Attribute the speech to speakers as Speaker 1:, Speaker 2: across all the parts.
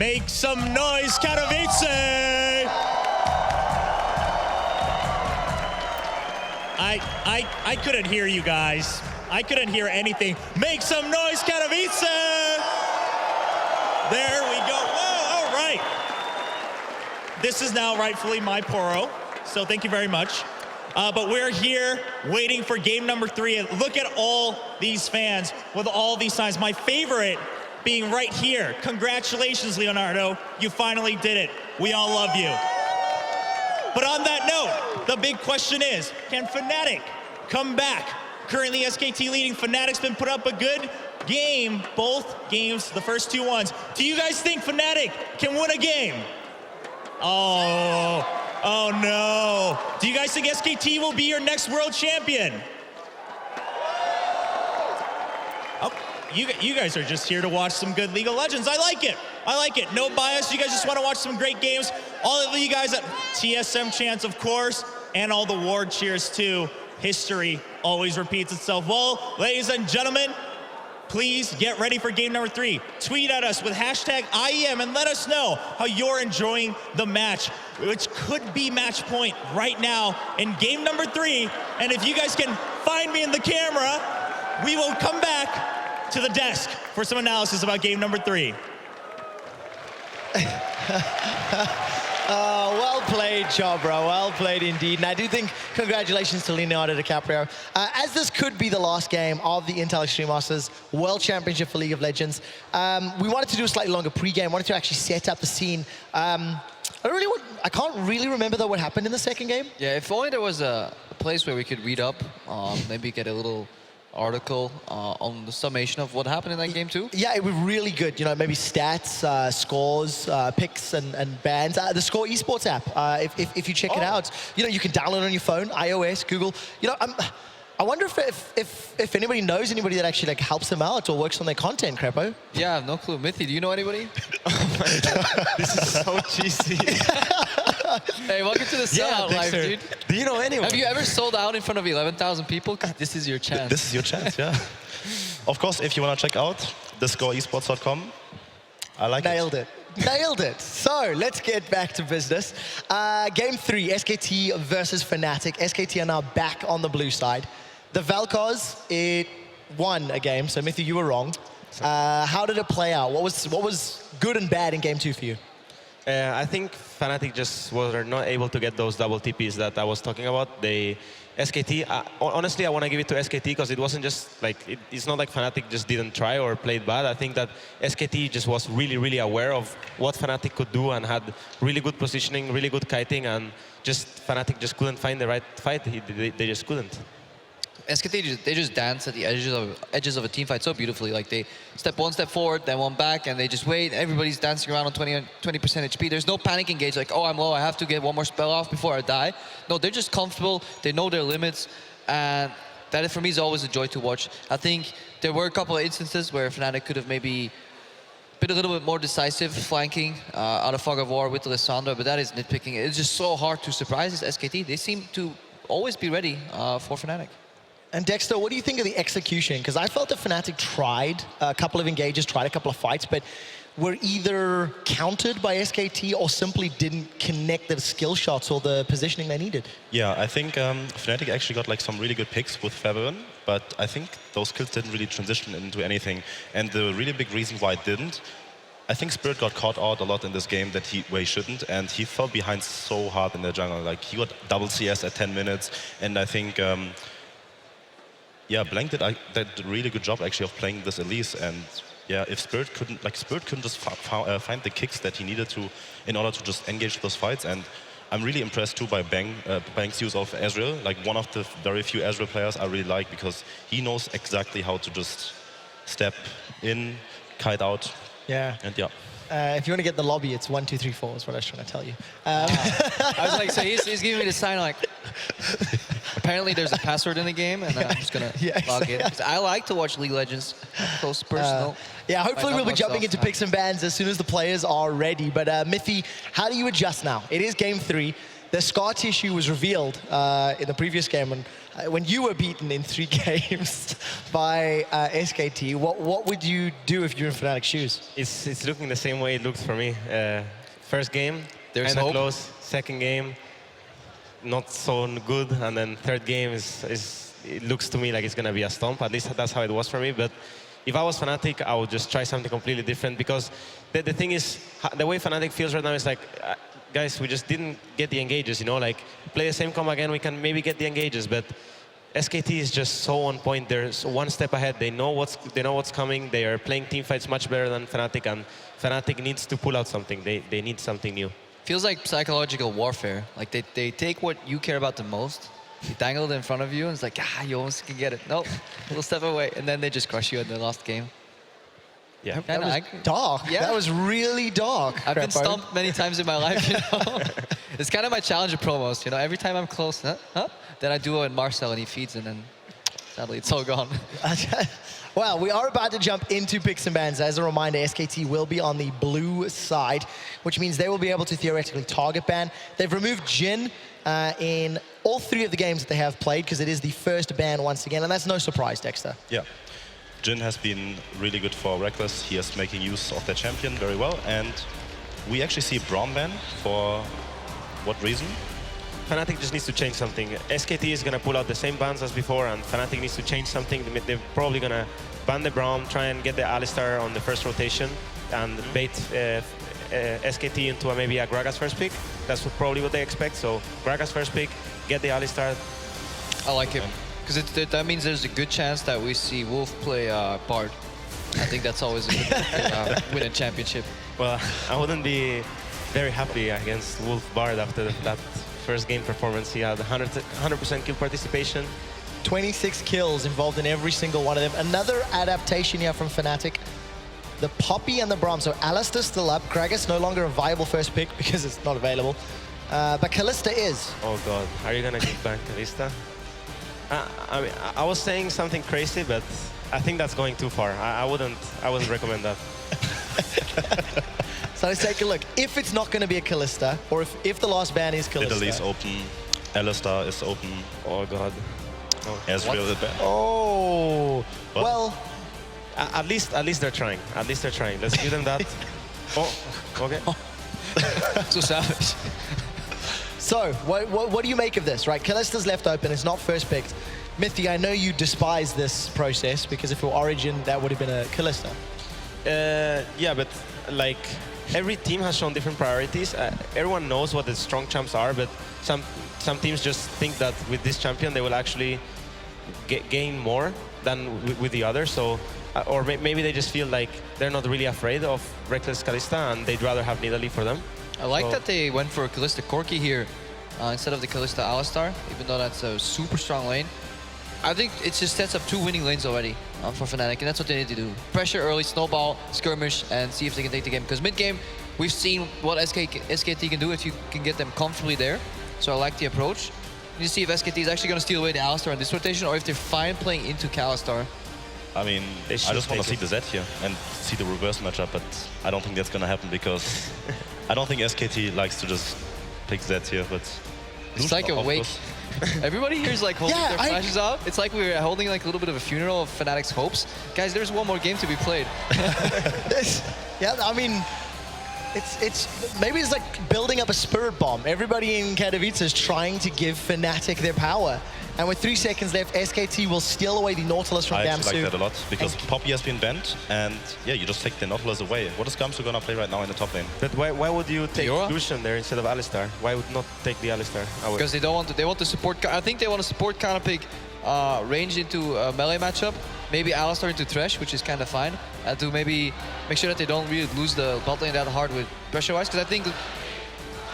Speaker 1: Make some noise, Katowice! I couldn't hear you guys. I couldn't hear anything. Make some noise, Katowice! There we go. Whoa, all right. This is now rightfully my poro, so thank you very much. But we're here waiting for game number 3. And look at all these fans with all these signs. My favorite being right here. Congratulations, Leonardo. You finally did it. We all love you. But on that note, the big question is, can Fnatic come back? Currently, SKT leading. Fnatic's been put up a good game, both games, the first 2 ones. Do you guys think Fnatic can win a game? Oh no. Do you guys think SKT will be your next world champion? Oh, you guys are just here to watch some good League of Legends. I like it. I like it. No bias. You guys just want to watch some great games. All of you guys at TSM chants, of course, and all the Ward cheers too. History always repeats itself. Well, ladies and gentlemen, please get ready for game number 3. Tweet at us with hashtag IEM and let us know how you're enjoying the match, which could be match point right now in game number 3. And if you guys can find me in the camera, we will come back to the desk for some analysis about game number 3.
Speaker 2: Well played, Chobra. Well played indeed. And I do think congratulations to Leonardo DiCaprio. As this could be the last game of the Intel Extreme Masters World Championship for League of Legends, we wanted to do a slightly longer pregame. Wanted to actually set up the scene. I can't really remember though what happened in the second game.
Speaker 3: Yeah, if only there was a place where we could read up, maybe get a little article on the summation of what happened in that game too.
Speaker 2: Yeah, it was really good. You know, maybe stats, scores, picks, and bans. The Score Esports app, if you check it out, you know, you can download it on your phone, iOS, Google. You know, I wonder if anybody knows anybody that actually like helps them out or works on their content, Crepo.
Speaker 3: Yeah, no clue. Mithy, do you know anybody?
Speaker 4: Oh my God. This is so cheesy.
Speaker 3: Hey, welcome to the sellout life, dude.
Speaker 4: Do you know anyone?
Speaker 3: Have you ever sold out in front of 11,000 people? 'Cause this is your chance.
Speaker 4: This is your chance, yeah. Of course, if you want to check out thescoreesports.com, I like
Speaker 2: Nailed it. Nailed it. So let's get back to business. Game 3, SKT versus Fnatic. SKT are now back on the blue side. The Valkos, it won a game, so Mithy, you were wrong. How did it play out? What was good and bad in game 2 for you?
Speaker 4: I think Fnatic just were not able to get those double TPs that I was talking about. SKT, honestly, I want to give it to SKT because it wasn't just like, it's not like Fnatic just didn't try or played bad. I think that SKT just was really, really aware of what Fnatic could do and had really good positioning, really good kiting, and just Fnatic just couldn't find the right fight. They just couldn't.
Speaker 3: SKT, they just dance at the edges of a team fight so beautifully. Like they step one step forward, then one back, and they just wait. Everybody's dancing around on 20% HP. There's no panic engage like, oh, I'm low, I have to get one more spell off before I die. No, they're just comfortable. They know their limits, and that for me is always a joy to watch. I think there were a couple of instances where Fnatic could have maybe been a little bit more decisive, flanking out of Fog of War with Alessandro, but that is nitpicking. It's just so hard to surprise this SKT. They seem to always be ready for Fnatic.
Speaker 2: And Dexter, what do you think of the execution? Because I felt that Fnatic tried a couple of engages, tried a couple of fights, but were either countered by SKT or simply didn't connect the skill shots or the positioning they needed.
Speaker 5: Yeah, I think Fnatic actually got like some really good picks with Fabian, but I think those kills didn't really transition into anything. And the really big reason why it didn't, I think Spirit got caught out a lot in this game where he shouldn't, and he fell behind so hard in the jungle. Like he got double CS at 10 minutes, and I think yeah, Blank did a really good job actually of playing this Elise, and yeah, if Spirit couldn't just find the kicks that he needed to in order to just engage those fights. And I'm really impressed too by Bang's use of Ezreal, like one of the very few Ezreal players I really like, because he knows exactly how to just step in, kite out.
Speaker 2: Yeah.
Speaker 5: And yeah.
Speaker 2: If you want to get the lobby, it's 1, 2, 3, 4 is what I was trying to tell you.
Speaker 3: I was like, so he's giving me the sign like, apparently there's a password in the game, and I'm just going to log in. I like to watch League of Legends close personal.
Speaker 2: Yeah, hopefully we'll be jumping into picks and bans as soon as the players are ready. But Mithy, how do you adjust now? It is game 3. the scar tissue was revealed in the previous game when you were beaten in 3 games by SKT. What would you do if you're in Fnatic's shoes?
Speaker 4: It's looking the same way it looks for me. First game,
Speaker 3: There's
Speaker 4: kinda
Speaker 3: hope.
Speaker 4: close. Second game, not so good. And then third game it looks to me like it's going to be a stomp. At least that's how it was for me. But if I was Fnatic, I would just try something completely different. Because the thing is, the way Fnatic feels right now is like, guys, we just didn't get the engages, you know? Like, play the same comp again, we can maybe get the engages. But SKT is just so on point. They're one step ahead. They know what's coming. They are playing team fights much better than Fnatic. And Fnatic needs to pull out something. They need something new.
Speaker 3: Feels like psychological warfare. Like they take what you care about the most, they dangle it in front of you, and it's like, you almost can get it. Nope, a little step away, and then they just crush you in the last game.
Speaker 4: Yeah.
Speaker 2: That was dark.
Speaker 3: Yeah.
Speaker 2: That was really dark.
Speaker 3: I've been
Speaker 2: Crepo.
Speaker 3: stumped many times in my life, you know. It's kind of my challenger promos, you know. Every time I'm close, then I duo in Marcel and he feeds, and then sadly it's all gone.
Speaker 2: Well, we are about to jump into picks and bans. As a reminder, SKT will be on the blue side, which means they will be able to theoretically target ban. They've removed Jin in all 3 of the games that they have played, because it is the first ban once again, and that's no surprise, Dexter.
Speaker 5: Yeah. Jin has been really good for Reckless. He is making use of their champion very well. And we actually see Braum ban. For what reason?
Speaker 4: Fnatic just needs to change something. SKT is going to pull out the same bans as before, and Fnatic needs to change something. They're probably going to ban the Braum, try and get the Alistar on the first rotation, and bait SKT into maybe a Gragas first pick. That's probably what they expect. So Gragas first pick, get the Alistar.
Speaker 3: I like it. Because that means there's a good chance that we see Wolf play Bard. I think that's always a good way to win a championship.
Speaker 4: Well, I wouldn't be very happy against Wolf Bard after that first game performance. He had 100% kill participation.
Speaker 2: 26 kills involved in every single one of them. Another adaptation here from Fnatic. The Poppy and the Braum. So Alistar's still up. Gragas no longer a viable first pick because it's not available. But Kalista is.
Speaker 4: Oh God, are you gonna give back Kalista? I mean, I was saying something crazy, but I think that's going too far. I wouldn't recommend that.
Speaker 2: So let's take a look. If it's not going to be a Kalista, or if the last ban is Kalista.
Speaker 5: Italy is open. Alistar is open.
Speaker 4: Oh God. No.
Speaker 5: Ezreal is bad.
Speaker 2: Oh,
Speaker 5: What?
Speaker 2: well,
Speaker 4: At least they're trying. At least they're trying. Let's give them that. Oh, okay.
Speaker 3: So savage.
Speaker 2: so what do you make of this, right? Kalista's left open, it's not first picked. Mithy, I know you despise this process, because if it were Origin, that would have been a Kalista.
Speaker 4: Yeah, but like every team has shown different priorities. Everyone knows what the strong champs are, but some teams just think that with this champion they will actually gain more than with the others. So, or maybe they just feel like they're not really afraid of Reckless Kalista and they'd rather have Nidalee for them.
Speaker 3: I like that they went for a Kalista Corki here instead of the Kalista Alistar, even though that's a super strong lane. I think it just sets up 2 winning lanes already for Fnatic, and that's what they need to do. Pressure early, snowball, skirmish, and see if they can take the game. Because mid-game, we've seen what SKT can do if you can get them comfortably there. So I like the approach. You see if SKT is actually going to steal away the Alistar in this rotation, or if they're fine playing into Kalistar.
Speaker 5: I mean, I just want to see the Z here and see the reverse matchup, but I don't think that's going to happen because I don't think SKT likes to just pick Z here, but...
Speaker 3: It's like a wake. Everybody here is like holding their flashes out. It's like we're holding like a little bit of a funeral of Fnatic's hopes. Guys, there's one more game to be played.
Speaker 2: Yeah, I mean, maybe it's like building up a spirit bomb. Everybody in Katowice is trying to give Fnatic their power. And with 3 seconds left, SKT will steal away the Nautilus from
Speaker 5: I
Speaker 2: Gamsu.
Speaker 5: actually like that a lot, because Poppy has been banned, and yeah, you just take the Nautilus away. What is Gamsu gonna play right now in the top lane?
Speaker 4: But why would you take
Speaker 3: Fiora?
Speaker 4: Lucian there instead of Alistar? Why would not take the Alistar?
Speaker 3: Because they don't want to. They want to support. I think they want to support kind of pick range into a melee matchup. Maybe Alistar into Thresh, which is kind of fine. To maybe make sure that they don't really lose the bot lane that hard with pressure-wise. Because I think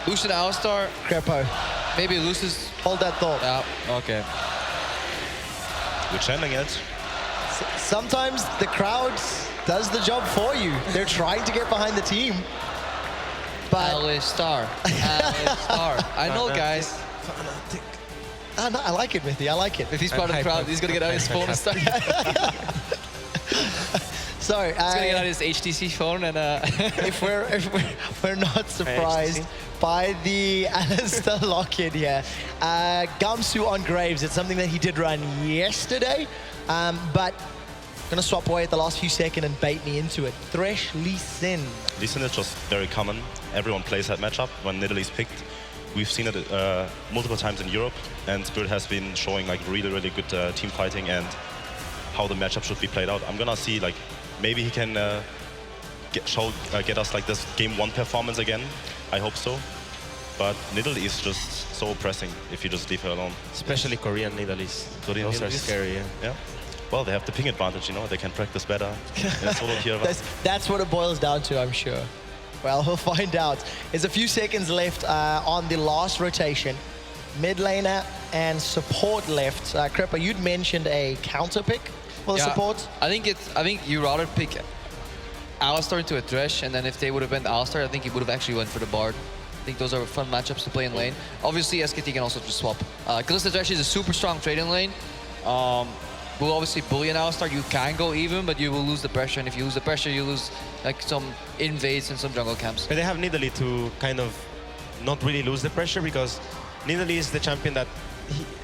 Speaker 3: Lucian Alistar
Speaker 2: Crepo,
Speaker 3: maybe loses.
Speaker 2: hold that thought.
Speaker 3: Yeah. Okay.
Speaker 5: We're channeling it.
Speaker 2: Sometimes the crowd does the job for you. They're trying to get behind the team. But
Speaker 3: Alistar. Alistar. I know, guys.
Speaker 2: I like it, Mithy. I like it.
Speaker 3: If he's part of the crowd, he's gonna get out his phone and start.
Speaker 2: So,
Speaker 3: He's gonna get out his HTC phone and
Speaker 2: if we're not surprised by the Alistair lock-in here. Gamsu on Graves, it's something that he did run yesterday, but gonna swap away at the last few seconds and bait me into it. Thresh Lee Sin.
Speaker 5: Lee Sin is just very common. Everyone plays that matchup when Nidalee is picked. We've seen it multiple times in Europe, and Spirit has been showing like really, really good team fighting and how the matchup should be played out. I'm gonna see like maybe he can get us like this game 1 performance again. I hope so. But Nidalee is just so oppressing if you just leave her alone.
Speaker 4: Especially Korean Nidalees.
Speaker 5: Korean
Speaker 4: Those are
Speaker 5: Nidalees?
Speaker 4: scary, yeah.
Speaker 5: Yeah. Well, they have the ping advantage, you know. They can practice better.
Speaker 2: That's what it boils down to, I'm sure. Well, we'll find out. There's a few seconds left on the last rotation. Mid laner and support left. Crepper, you'd mentioned a counter pick for the support.
Speaker 3: I think you rather pick Alistar into a Thresh, and then if they would have been Alistar, I think he would have actually went for the Bard. I think those are fun matchups to play in lane. Obviously, SKT can also just swap. Because the Thresh is a super strong trade in lane. Will obviously bully an Alistar. You can go even, but you will lose the pressure. And if you lose the pressure, you lose like some invades and some jungle camps.
Speaker 4: But they have Nidalee to kind of not really lose the pressure, because Nidalee is the champion that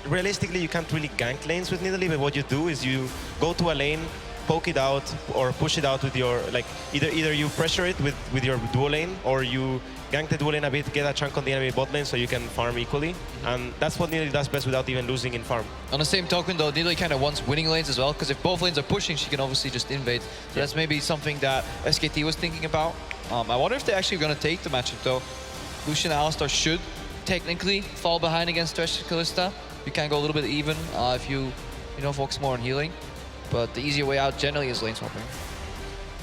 Speaker 4: realistically you can't really gank lanes with Nidalee, but what you do is you go to a lane, poke it out or push it out with your, like, either you pressure it with your duo lane, or you gank the duo lane a bit, get a chunk on the enemy bot lane so you can farm equally. And that's what Nidalee does best without even losing in farm.
Speaker 3: On the same token though, Nidalee kind of wants winning lanes as well, because if both lanes are pushing, she can obviously just invade. So that's maybe something that SKT was thinking about. I wonder if they're actually going to take the matchup though. Lucian and Alistar should technically fall behind against Thresh and Kalista. You can go a little bit even if you focus more on healing. But the easier way out generally is lane swapping.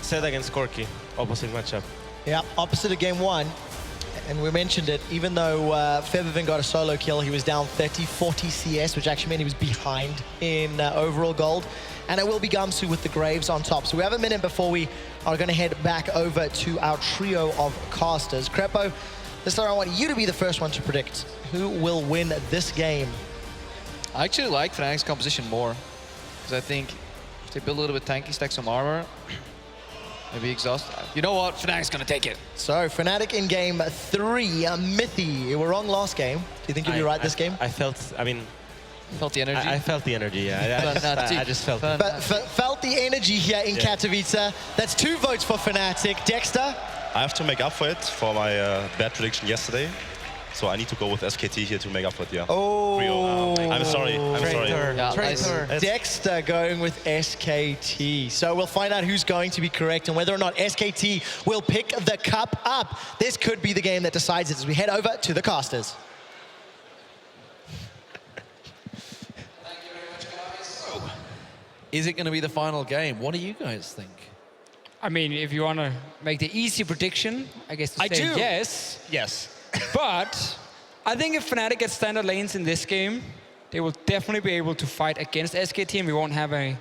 Speaker 4: Set against Corki, opposite matchup.
Speaker 2: Yeah, opposite of game 1. And we mentioned it, even though Feathervin got a solo kill, he was down 30-40 CS, which actually meant he was behind in overall gold. And it will be Gamsu with the Graves on top. So we have a minute before we are going to head back over to our trio of casters. Crepo, this time I want you to be the first one to predict who will win this game.
Speaker 3: I actually like Fnatic's composition more, because I think if they build a little bit tanky, stack some armor, maybe exhaust. You know what? Fnatic's gonna take it.
Speaker 2: So Fnatic in game 3, Mithy. You were wrong last game. Do you think you'll be right this game?
Speaker 4: I felt
Speaker 3: the energy.
Speaker 4: I felt the energy, yeah. I just felt it.
Speaker 2: But felt the energy here in Katowice. That's 2 votes for Fnatic. Dexter?
Speaker 5: I have to make up for it for my bad prediction yesterday. So I need to go with SKT here to make up for it, yeah.
Speaker 2: Oh.
Speaker 5: I'm sorry.
Speaker 3: Yeah,
Speaker 2: Traitor. Dexter going with SKT. So we'll find out who's going to be correct and whether or not SKT will pick the cup up. This could be the game that decides it as we head over to the casters.
Speaker 6: Is it going to be the final game? What do you guys think?
Speaker 7: I mean, if you want to make the easy prediction, I guess to
Speaker 1: I
Speaker 7: say
Speaker 1: do.
Speaker 7: yes.
Speaker 1: Yes.
Speaker 7: But I think if Fnatic gets standard lanes in this game, they will definitely be able to fight against SKT, and we won't have a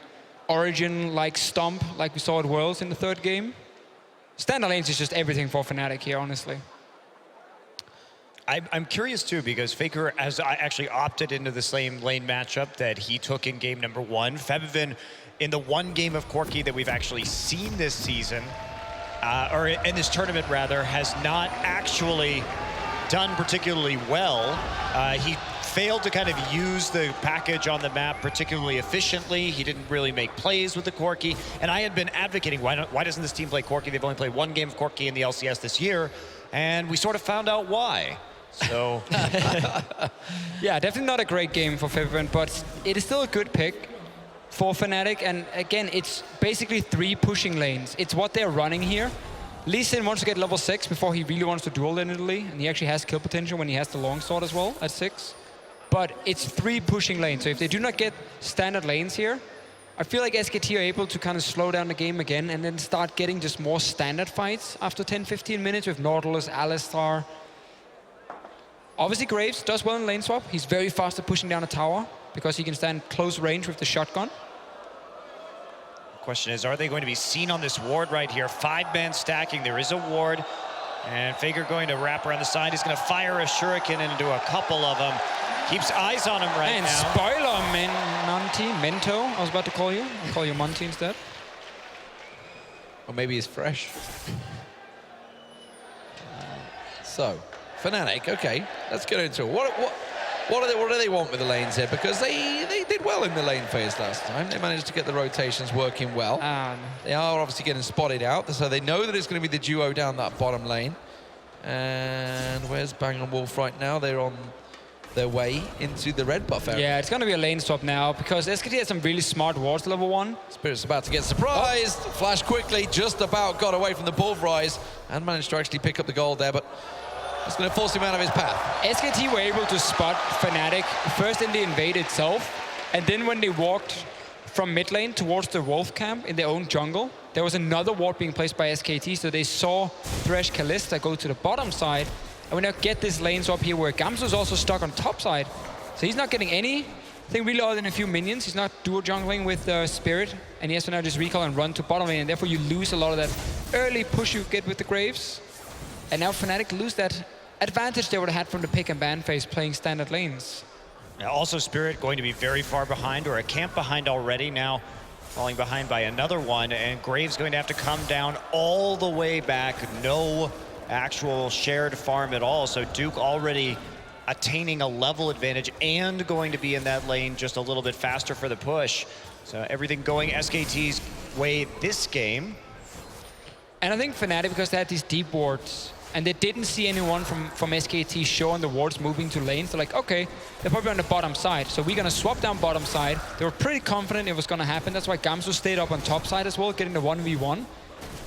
Speaker 7: Origin-like stomp like we saw at Worlds in the 3rd game. Standard lanes is just everything for Fnatic here, honestly.
Speaker 8: I'm curious too, because Faker has actually opted into the same lane matchup that he took in game number 1. Feathervin, in the 1 game of Corki that we've actually seen this season, or in this tournament rather, has not actually done particularly well. He failed to kind of use the package on the map particularly efficiently. He didn't really make plays with the Corki. And I had been advocating, why doesn't this team play Corki? They've only played 1 game of Corki in the LCS this year. And we sort of found out why. So,
Speaker 7: Yeah, definitely not a great game for Feathervin, but it is still a good pick for Fnatic. And again, it's basically 3 pushing lanes. It's what they're running here. Lee Sin wants to get level 6 before he really wants to duel in Italy, and he actually has kill potential when he has the longsword as well at 6. But it's 3 pushing lanes, so if they do not get standard lanes here, I feel like SKT are able to kind of slow down the game again and then start getting just more standard fights after 10-15 minutes with Nautilus, Alistar. Obviously Graves does well in lane swap. He's very fast at pushing down a tower because he can stand close range with the shotgun.
Speaker 8: question is, are they going to be seen on this ward right here? 5-man stacking, there is a ward. And Faker going to wrap around the side. He's going to fire a shuriken into a couple of them. Keeps eyes on him right
Speaker 7: and
Speaker 8: now.
Speaker 7: Spoiler, Monty, Mento, I was about to call you. I'll call you Monty instead.
Speaker 6: Or maybe he's fresh. So, Fnatic, okay, let's get into it. What do they want with the lanes here? Because they did well in the lane phase last time. They managed to get the rotations working well. They are obviously getting spotted out, so they know that it's going to be the duo down that bottom lane. And where's Bang and Wolf right now? They're on their way into the red buff area.
Speaker 7: Yeah, it's going to be a lane swap now because SKT has some really smart wards level 1.
Speaker 6: Spirit's about to get surprised. Flash quickly, just about got away from the Bullrise and managed to actually pick up the gold there, but it's going to force him out of his path.
Speaker 7: SKT were able to spot Fnatic first in the invade itself, and then when they walked from mid lane towards the Wolf camp in their own jungle, there was another ward being placed by SKT, so they saw Thresh Kalista go to the bottom side. And we now get this lane swap here where Gamsu's also stuck on top side. So he's not getting anything really other than a few minions. He's not dual jungling with Spirit. And he has to now just recall and run to bottom lane. And therefore you lose a lot of that early push you get with the Graves. And now Fnatic lose that advantage they would have had from the pick and ban phase playing standard lanes.
Speaker 8: Now also Spirit going to be very far behind, or a camp behind already, now falling behind by another one. And Graves going to have to come down all the way back. No actual shared farm at all, so Duke already attaining a level advantage and going to be in that lane just a little bit faster for the push. So everything going SKT's way this game.
Speaker 7: And I think Fnatic, because they had these deep wards and they didn't see anyone from SKT showing the wards moving to lanes, they're like, okay, they're probably on the bottom side, so we're gonna swap down bottom side. They were pretty confident it was gonna happen. That's why Gamsu stayed up on top side as well, getting the 1v1.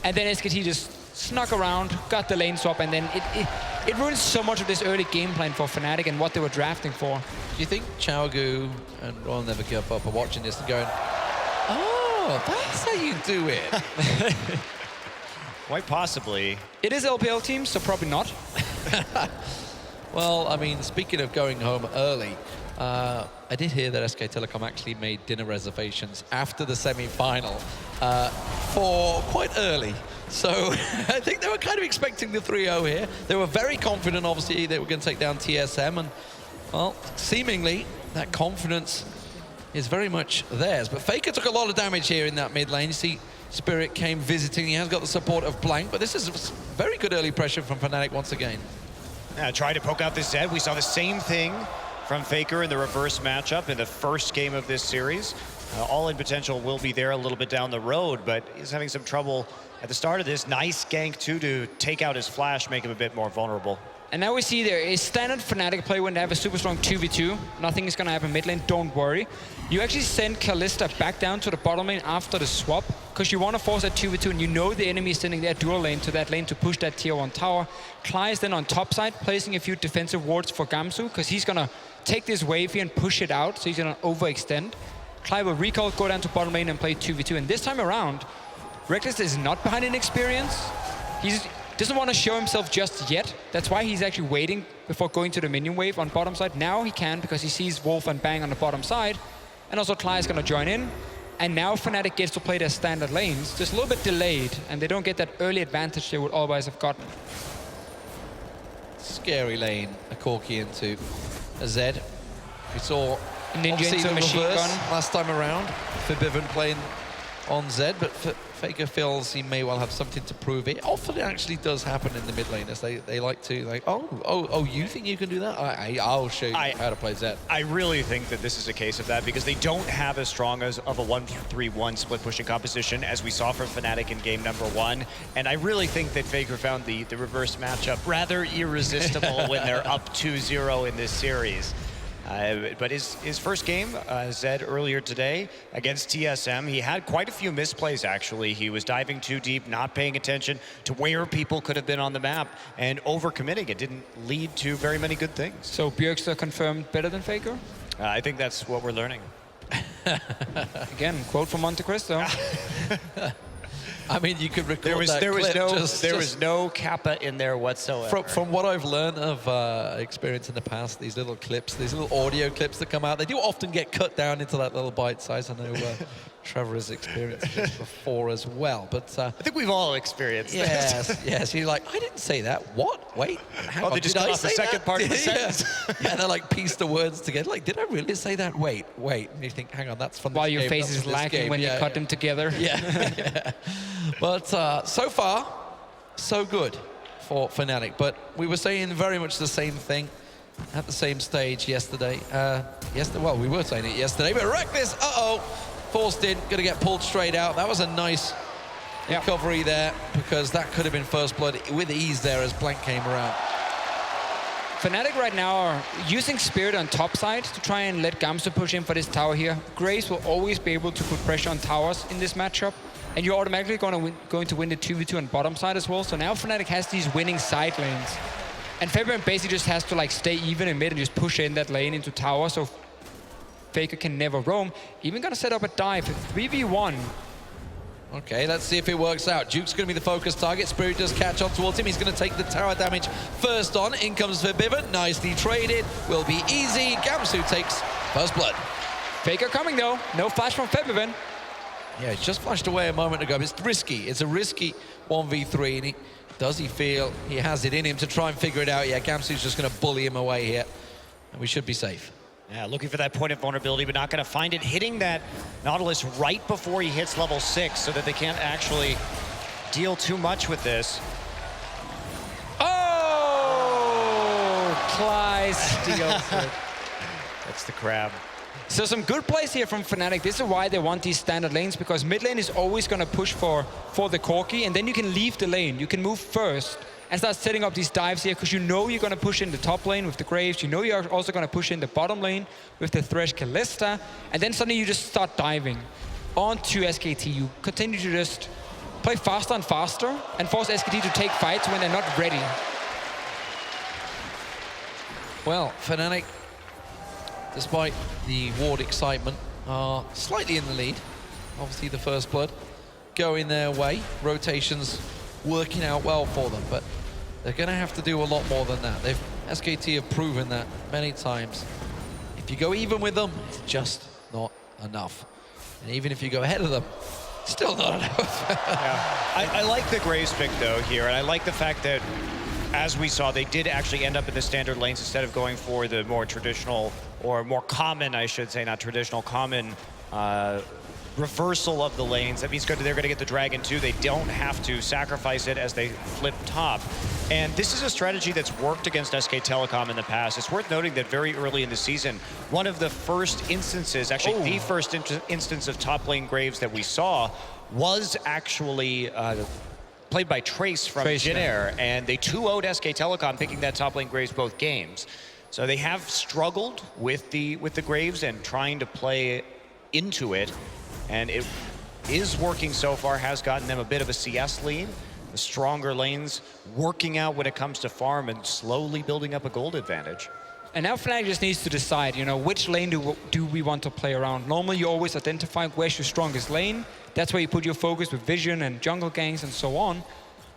Speaker 7: And then SKT just snuck around, got the lane swap, and then it ruins so much of this early game plan for Fnatic and what they were drafting for.
Speaker 6: Do you think Chaogu and Royal Never Give Up are watching this and going, oh, that's how you do it?
Speaker 8: Quite possibly.
Speaker 7: It is LPL team, so probably not.
Speaker 6: Well, I mean, speaking of going home early, I did hear that SK Telecom actually made dinner reservations after the semi-final for quite early. So I think they were kind of expecting the 3-0 here. They were very confident, obviously, they were going to take down TSM. And, well, seemingly that confidence is very much theirs. But Faker took a lot of damage here in that mid lane. You see Spirit came visiting. He has got the support of Blank. But this is very good early pressure from Fnatic once again.
Speaker 8: Trying to poke out the Zed. We saw the same thing from Faker in the reverse matchup in the first game of this series. All in potential will be there a little bit down the road, but he's having some trouble at the start of this. Nice gank too to take out his flash, make him a bit more vulnerable.
Speaker 7: And now we see there is standard Fnatic play when they have a super strong 2v2. Nothing is going to happen mid lane, don't worry. You actually send Kalista back down to the bottom lane after the swap, because you want to force that 2v2, and you know the enemy is sending their dual lane to that lane to push that tier 1 tower. Kly is then on top side, placing a few defensive wards for Gamsu, because he's going to take this wave here and push it out, so he's going to overextend. Kly will recall, go down to bottom lane and play 2v2. And this time around, Reckless is not behind in experience. He doesn't want to show himself just yet. That's why he's actually waiting before going to the minion wave on bottom side. Now he can, because he sees Wolf and Bang on the bottom side. And also Kly is going to join in. And now Fnatic gets to play their standard lanes, just a little bit delayed, and they don't get that early advantage they would otherwise have gotten.
Speaker 6: Scary lane, a Corki into a Zed. We saw
Speaker 7: Ninja into a machine gun
Speaker 6: last time around. Forbidden playing on Zed, but Faker feels he may well have something to prove. It often actually does happen in the mid laners. They like to, like, oh, you think you can do that? I'll show you how to play Zed.
Speaker 8: I really think that this is a case of that, because they don't have as strong of a 1-3-1 split pushing composition as we saw from Fnatic in game number 1. And I really think that Faker found the reverse matchup rather irresistible when they're up 2-0 in this series. But his first game, Zed earlier today against TSM, he had quite a few misplays actually. He was diving too deep, not paying attention to where people could have been on the map, and overcommitting. It didn't lead to very many good things.
Speaker 7: So Bjergstad confirmed better than Faker?
Speaker 8: I think that's what we're learning.
Speaker 7: Again, quote from Monte Cristo.
Speaker 6: I mean, you could record that
Speaker 8: there
Speaker 6: clip.
Speaker 8: was no Kappa in there whatsoever.
Speaker 6: From what I've learned of experience in the past, these little clips, these little audio clips that come out, they do often get cut down into that little bite size. I know Trevor has experienced this before as well. But
Speaker 8: I think we've all experienced this.
Speaker 6: Yes. You're like, I didn't say that. What? Wait. Hang on.
Speaker 8: They just cut off the second part of the sentence.
Speaker 6: Yeah, they like piece the words together. Like, did I really say that? Wait. And you think, hang on, that's from
Speaker 7: While
Speaker 6: this
Speaker 7: your
Speaker 6: game,
Speaker 7: face
Speaker 6: that's
Speaker 7: is
Speaker 6: from this
Speaker 7: lacking
Speaker 6: game.
Speaker 7: when you cut them together.
Speaker 6: Yeah. But so far, so good for Fnatic. But we were saying very much the same thing at the same stage yesterday. Well, we were saying it yesterday, but Reckless, forced in, gonna get pulled straight out. That was a nice recovery there, because that could have been first blood with ease there as Blank came around.
Speaker 7: Fnatic right now are using Spirit on top side to try and let Gamsu push in for this tower here. Graves will always be able to put pressure on towers in this matchup, and you're automatically going to win the 2v2 on bottom side as well. So now Fnatic has these winning side lanes. And Fabian basically just has to like stay even in mid and just push in that lane into tower, so Faker can never roam. Even gonna set up a dive, 3v1.
Speaker 6: Okay, let's see if it works out. Duke's going to be the focus target. Spirit does catch up towards him. He's going to take the tower damage first on. In comes Vibivant. Nicely traded. Will be easy. Gamsu takes first blood.
Speaker 7: Faker coming though. No flash from Febiven.
Speaker 6: Yeah, he just flashed away a moment ago. It's risky. It's a risky 1v3. And does he feel he has it in him to try and figure it out? Yeah, Gamsu's just going to bully him away here. And we should be safe.
Speaker 8: Yeah, looking for that point of vulnerability, but not going to find it. Hitting that Nautilus right before he hits level 6 so that they can't actually deal too much with this.
Speaker 7: Oh! Cly steals it.
Speaker 8: That's the crab.
Speaker 7: So some good plays here from Fnatic. This is why they want these standard lanes, because mid lane is always going to push for the Corki, and then you can leave the lane. You can move first and start setting up these dives here, because you know you're going to push in the top lane with the Graves. You know you're also going to push in the bottom lane with the Thresh Kalista. And then suddenly you just start diving onto SKT. You continue to just play faster and faster and force SKT to take fights when they're not ready.
Speaker 6: Well, Fnatic, despite the ward excitement, are slightly in the lead. Obviously the first blood going their way. Rotations working out well for them, but they're going to have to do a lot more than that. SKT have proven that many times. If you go even with them, it's just not enough. And even if you go ahead of them, still not enough.
Speaker 8: Yeah. I like the Graves pick though here, and I like the fact that, as we saw, they did actually end up in the standard lanes instead of going for the more traditional, or more common, I should say, not traditional, common reversal of the lanes. That means they're going to get the Dragon too. They don't have to sacrifice it as they flip top. And this is a strategy that's worked against SK Telecom in the past. It's worth noting that very early in the season, one of the first instances, actually the first instance of top lane Graves that we saw was actually played by Trace from Jin Air, and they 2-0'd SK Telecom, picking that top lane Graves both games. So they have struggled with the Graves and trying to play into it, and it is working so far, has gotten them a bit of a CS lead. The stronger lanes working out when it comes to farm and slowly building up a gold advantage.
Speaker 7: And now Fnatic just needs to decide, which lane do we want to play around. Normally you always identify where's your strongest lane. That's where you put your focus with vision and jungle ganks and so on.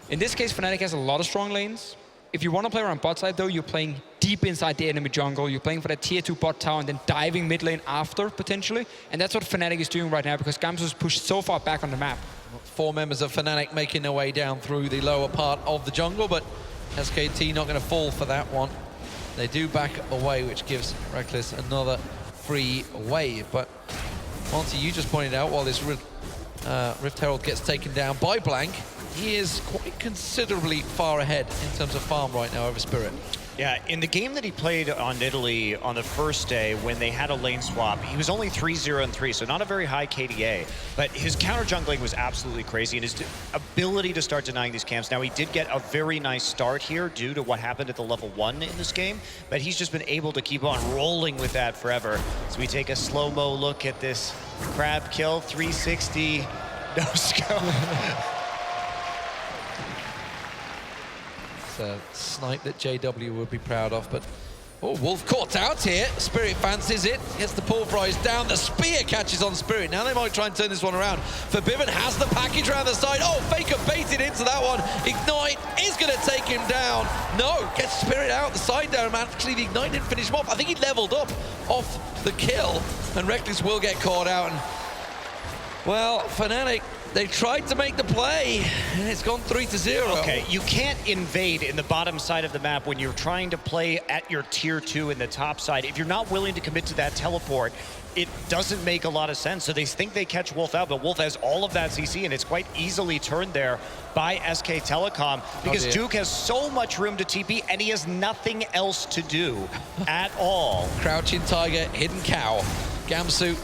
Speaker 7: In this case, Fnatic has a lot of strong lanes. If you want to play around bot side though, you're playing deep inside the enemy jungle. You're playing for that tier 2 bot tower and then diving mid lane after, potentially. And that's what Fnatic is doing right now, because Gamsu's pushed so far back on the map.
Speaker 6: 4 members of Fnatic making their way down through the lower part of the jungle, but SKT not going to fall for that one. They do back away, which gives Reckless another free wave. But Monty, you just pointed out, while this Rift Herald gets taken down by Blank, he is quite considerably far ahead in terms of farm right now over Spirit.
Speaker 8: Yeah, in the game that he played on Italy on the first day when they had a lane swap, he was only 3-0-3, so not a very high KDA. But his counter jungling was absolutely crazy, and his ability to start denying these camps. Now, he did get a very nice start here due to what happened at the level 1 in this game, but he's just been able to keep on rolling with that forever. So we take a slow-mo look at this crab kill, 360, no scope.
Speaker 6: A snipe that JW would be proud of, but Wolf caught out here. Spirit fancies it, gets the pulverize down. The spear catches on Spirit. Now they might try and turn this one around. Forbidden has the package around the side. Oh, Faker baited into that one. Ignite is going to take him down. No, gets Spirit out the side there. Actually, the Ignite didn't finish him off. I think he leveled up off the kill, and Reckless will get caught out. And well, Fnatic They tried to make the play, and it's gone 3-0.
Speaker 8: Okay, you can't invade in the bottom side of the map when you're trying to play at your tier 2 in the top side. If you're not willing to commit to that teleport, it doesn't make a lot of sense. So they think they catch Wolf out, but Wolf has all of that CC, and it's quite easily turned there by SK Telecom because Duke has so much room to TP, and he has nothing else to do at all.
Speaker 6: Crouching Tiger, hidden cow. Gamsu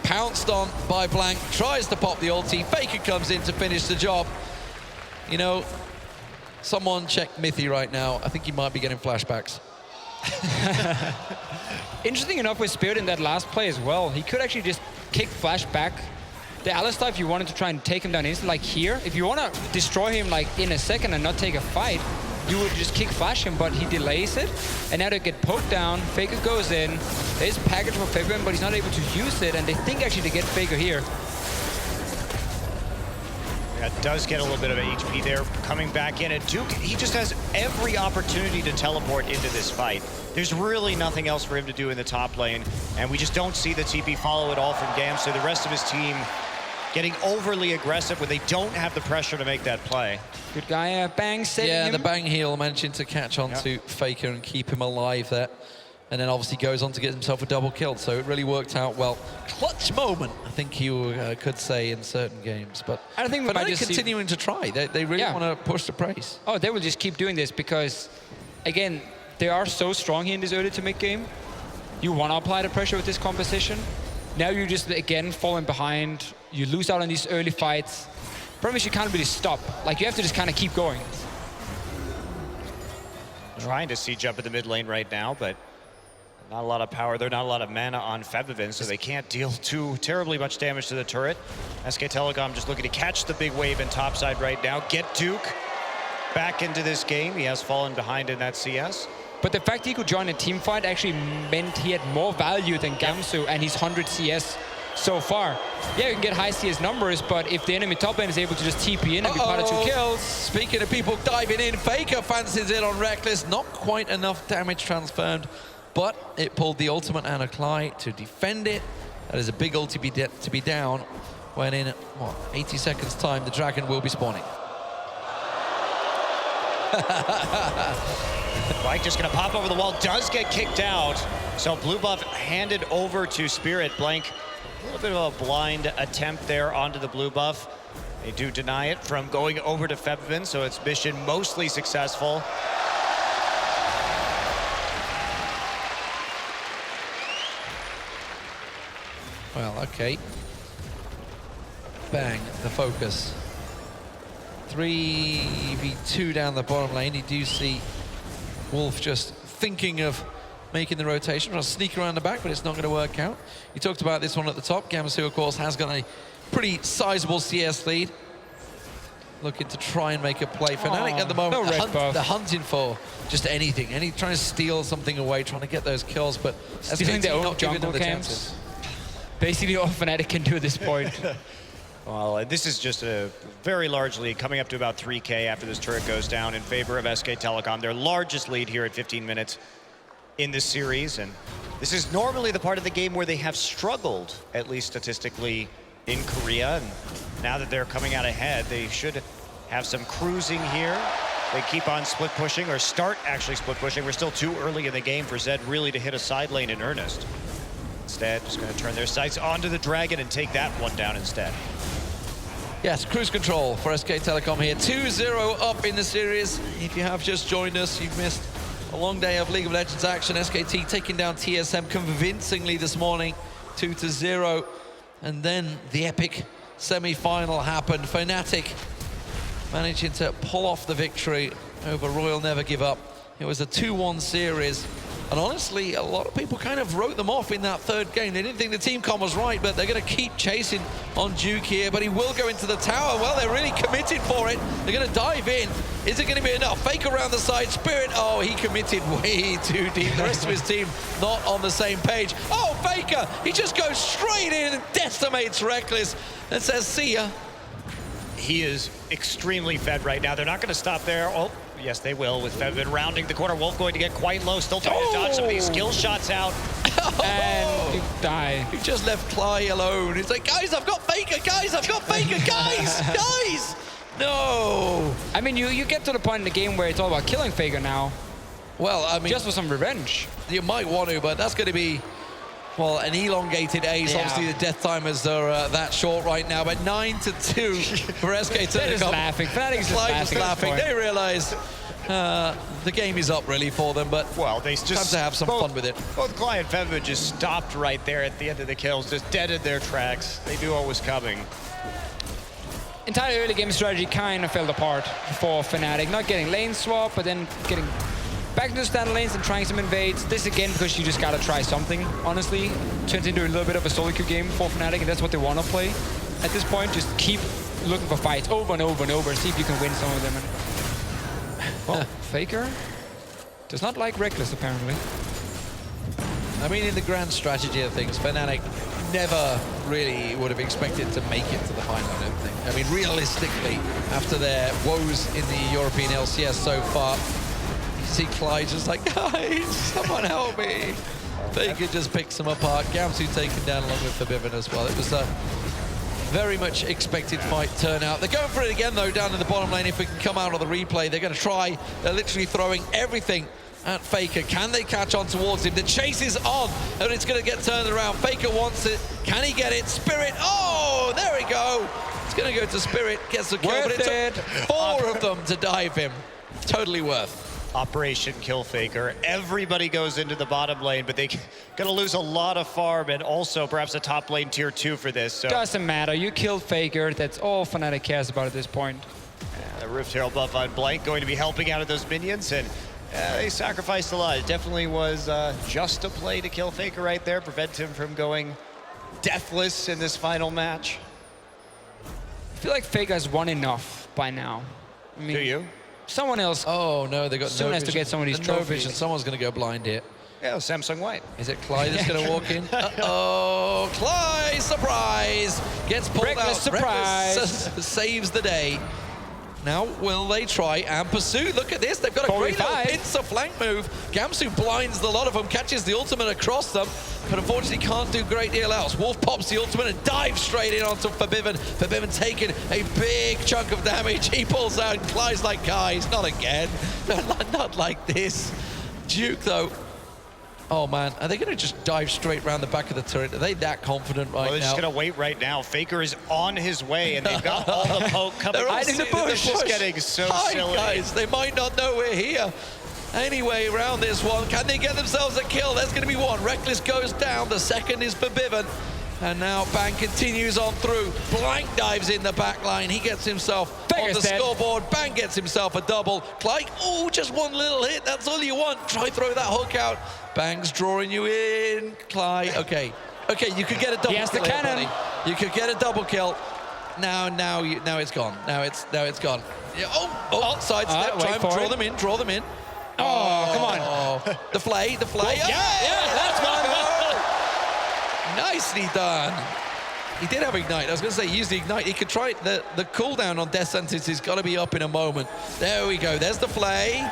Speaker 6: pounced on by Blank, tries to pop the ulti. Faker comes in to finish the job. You know, someone check Mithy right now. I think he might be getting flashbacks.
Speaker 7: Interesting enough with Spirit in that last play as well. He could actually just kick Flash back. The Alistar, if you wanted to try and take him down instantly, like here, if you want to destroy him like in a second and not take a fight, you would just kick Flash him, but he delays it. And now they get poked down, Faker goes in. There's package for Fabian, but he's not able to use it, and they think actually to get Faker here.
Speaker 8: That does get a little bit of HP there coming back in. And Duke, he just has every opportunity to teleport into this fight. There's really nothing else for him to do in the top lane. And we just don't see the TP follow at all from Gam. So the rest of his team getting overly aggressive when they don't have the pressure to make that play.
Speaker 7: Good guy, Bang saving him.
Speaker 6: Yeah, the Bang heal managing to catch on to Faker and keep him alive there. And then obviously goes on to get himself a double kill. So it really worked out well. Clutch moment, I think you could say in certain games. But
Speaker 7: I think we might just
Speaker 6: continuing to try. They really want to push the pace.
Speaker 7: Oh, they will just keep doing this because, again, they are so strong here in this early to mid game. You want to apply the pressure with this composition. Now you just, again, falling behind. You lose out on these early fights. Problem is you can't really stop. Like, you have to just kind of keep going.
Speaker 8: Trying to siege up in the mid lane right now, but not a lot of power there, not a lot of mana on Febvin, so they can't deal too terribly much damage to the turret. SK Telecom just looking to catch the big wave in topside right now, get Duke back into this game. He has fallen behind in that CS.
Speaker 7: But the fact he could join a team fight actually meant he had more value than Gamsu and his 100 CS so far. Yeah, you can get high CS numbers, but if the enemy top lane is able to just TP in and be part of 2 kills.
Speaker 6: Speaking of people diving in, Faker fancies it on Reckless. Not quite enough damage transferred, but it pulled the ultimate and a Clyde to defend it. That is a big ult to be down when in, what, 80 seconds time, the Dragon will be spawning.
Speaker 8: Mike just gonna pop over the wall, does get kicked out. So blue buff handed over to Spirit. Blank, a little bit of a blind attempt there onto the blue buff. They do deny it from going over to Febvin, so it's mission mostly successful.
Speaker 6: Well, okay. Bang, the focus. 3v2 down the bottom lane. You do see Wolf just thinking of making the rotation, trying to sneak around the back, but it's not going to work out. You talked about this one at the top. Gamsu, of course, has got a pretty sizable CS lead. Looking to try and make a play. Fnatic at the moment, they're hunting for just anything. Trying to steal something away, trying to get those kills, but
Speaker 7: stealing their own jungle camps. Basically all Fnatic can do at this point.
Speaker 8: Well, this is just a very large lead, coming up to about 3K after this turret goes down in favor of SK Telecom. Their largest lead here at 15 minutes in this series. And this is normally the part of the game where they have struggled, at least statistically, in Korea. And now that they're coming out ahead, they should have some cruising here. They keep on split pushing, or start actually split pushing. We're still too early in the game for Zed really to hit a side lane in earnest. Instead, just going to turn their sights onto the Dragon and take that one down instead.
Speaker 6: Yes, cruise control for SK Telecom here. 2-0 up in the series. If you have just joined us, you've missed a long day of League of Legends action. SKT taking down TSM convincingly this morning, 2-0. And then the epic semi-final happened. Fnatic managing to pull off the victory over Royal Never Give Up. It was a 2-1 series. And honestly, a lot of people kind of wrote them off in that third game. They didn't think the team comm was right, but they're going to keep chasing on Duke here. But he will go into the tower. Well, they're really committed for it. They're going to dive in. Is it going to be enough? Fake around the side. Spirit, oh, he committed way too deep. The rest of his team not on the same page. Oh, Faker, he just goes straight in and decimates Reckless and says, see ya.
Speaker 8: He is extremely fed right now. They're not going to stop there. Oh, Yes, they will, with Fevin rounding the corner. Wolf going to get quite low, still trying to dodge some of these skill shots out.
Speaker 7: And you die.
Speaker 6: You just left Cly alone. It's like, guys, I've got Faker. Guys, I've got Faker. Guys, guys. No.
Speaker 7: I mean, you get to the point in the game where it's all about killing Faker now.
Speaker 6: Well, I mean,
Speaker 7: Just for some revenge.
Speaker 6: you might want to, but that's going to be, well, an elongated ace.
Speaker 7: Yeah.
Speaker 6: Obviously, the death timers are that short right now, but 9-2 for SKT.
Speaker 7: They're just laughing. Fnatic is just
Speaker 6: Clyde
Speaker 7: laughing.
Speaker 6: just
Speaker 7: at
Speaker 6: laughing.
Speaker 7: this
Speaker 6: They realize the game is up really for them, but
Speaker 8: Well, they just
Speaker 6: time to have some fun with it.
Speaker 8: Both Cly and Fevin just stopped right there at the end of the kills, just dead in their tracks. They knew what was coming.
Speaker 7: Entire early game strategy kind of fell apart for Fnatic. Not getting lane swap, but then getting back into the standard lanes and trying some invades. This again because you just gotta try something, honestly. Turns into a little bit of a solo queue game for Fnatic, and that's what they want to play at this point. Just keep looking for fights over and over and over and see if you can win some of them. And, well, Faker does not like Reckless, apparently.
Speaker 6: I mean, in the grand strategy of things, Fnatic never really would have expected to make it to the final, I don't think. I mean, realistically, after their woes in the European LCS so far, you see Clyde just like, guys, someone help me. Faker just picks them apart. Gamsu taken down along with Forbidden as well. It was a very much expected fight turnout. They're going for it again, though, down in the bottom lane. If we can come out on the replay, they're going to try. They're literally throwing everything at Faker. Can they catch on towards him? The chase is on, and it's going to get turned around. Faker wants it. Can he get it? Spirit. Oh, there we go. It's going to go to Spirit. Gets the kill, but it took 4 of them to dive him. Totally worth.
Speaker 8: Operation Kill Faker. Everybody goes into the bottom lane, but they're going to lose a lot of farm and also perhaps a top lane tier 2 for this. So
Speaker 7: Doesn't matter. You killed Faker. That's all Fnatic cares about at this point.
Speaker 8: the Rift Herald buff on Blank going to be helping out of those minions, and they sacrificed a lot. It definitely was just a play to kill Faker right there, prevent him from going deathless in this final match.
Speaker 7: I feel like Faker has won enough by now. I mean,
Speaker 8: Do you?
Speaker 7: someone else.
Speaker 6: Oh, no, they got
Speaker 7: Soon
Speaker 6: no
Speaker 7: has to
Speaker 6: vision.
Speaker 7: get some of these
Speaker 6: No
Speaker 7: trophies.
Speaker 6: vision. Someone's going to go blind here.
Speaker 8: Yeah, Samsung White.
Speaker 6: Is it Clyde that's going to walk in? Uh-oh, Clyde, surprise! Gets pulled
Speaker 7: Reckless
Speaker 6: out.
Speaker 7: surprise.
Speaker 6: Reckless saves the day. Now, will they try and pursue? Look at this, they've got a great little
Speaker 7: 45.
Speaker 6: pincer flank move. Gamsu blinds the lot of them, catches the ultimate across them, but unfortunately can't do a great deal else. Wolf pops the ultimate and dives straight in onto Forbidden. Forbidden taking a big chunk of damage. He pulls out, and Clyde's like, guys, not again. Not like this. Duke, though. Oh, man. Are they going to just dive straight around the back of the turret? Are they that confident right
Speaker 8: Well, they're
Speaker 6: now?
Speaker 8: just going to wait right now. Faker is on his way, and they've got all the poke coming.
Speaker 6: They're all
Speaker 8: It's
Speaker 6: sitting in the
Speaker 8: just
Speaker 6: bush.
Speaker 8: getting so
Speaker 6: Hi,
Speaker 8: silly.
Speaker 6: guys. They might not know we're here. Anyway, around this one, can they get themselves a kill? There's going to be one. Reckless goes down. The second is Forbidden. And now Bang continues on through. Blank dives in the back line. He gets himself
Speaker 7: Faker's
Speaker 6: on the
Speaker 7: dead.
Speaker 6: scoreboard. Bang gets himself a double. Clyde, oh, just one little hit. That's all you want. Try throw that hook out. Bang's drawing you in. Clyde, okay. Okay, you could get a double
Speaker 7: He has the
Speaker 6: kill here,
Speaker 7: cannon.
Speaker 6: buddy. You could get a double kill. Now it's gone. Now it's gone. Yeah, sidestep.
Speaker 7: wait
Speaker 6: Try and
Speaker 7: for
Speaker 6: draw
Speaker 7: it.
Speaker 6: them in. Draw them in.
Speaker 7: Oh, come on.
Speaker 6: Oh, the flay.
Speaker 7: Yeah, that's one.
Speaker 6: Nicely done. He did have Ignite. I was going to say, use the Ignite. He could try it. The cooldown on Death Sentence has got to be up in a moment. There we go. There's the flay.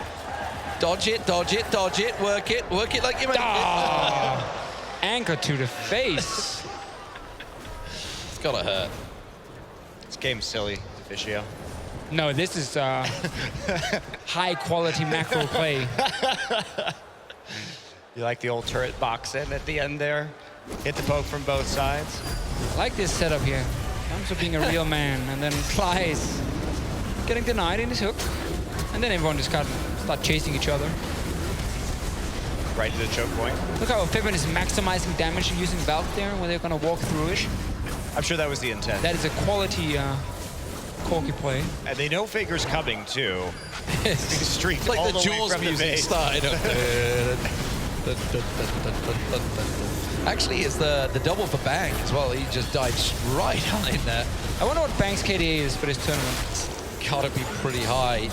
Speaker 6: Dodge it, dodge it, dodge it. Work it like you make it.
Speaker 7: Anchor to the face.
Speaker 6: It's got to hurt.
Speaker 8: This game's silly, Officio.
Speaker 7: No, this is high quality macro play.
Speaker 8: You like the old turret box in at the end there? Hit the poke from both sides.
Speaker 7: I like this setup here. Comes to being a real man, and then Clyde's getting denied in his hook, and then everyone just start chasing each other.
Speaker 8: Right to the choke point.
Speaker 7: Look how Fibin is maximizing damage using Valk there when they're gonna walk through it.
Speaker 8: I'm sure that was the intent.
Speaker 7: That is a quality Corky play.
Speaker 8: And they know Faker's coming too.
Speaker 6: It's
Speaker 8: Streaked
Speaker 6: like
Speaker 8: all
Speaker 6: the
Speaker 8: the way
Speaker 6: Jaws
Speaker 8: from the
Speaker 6: music
Speaker 8: base.
Speaker 6: started up. Actually, it's the double for Bang as well. He just dives right on in there.
Speaker 7: I wonder what Bank's KDA is for this tournament.
Speaker 6: Gotta be pretty high.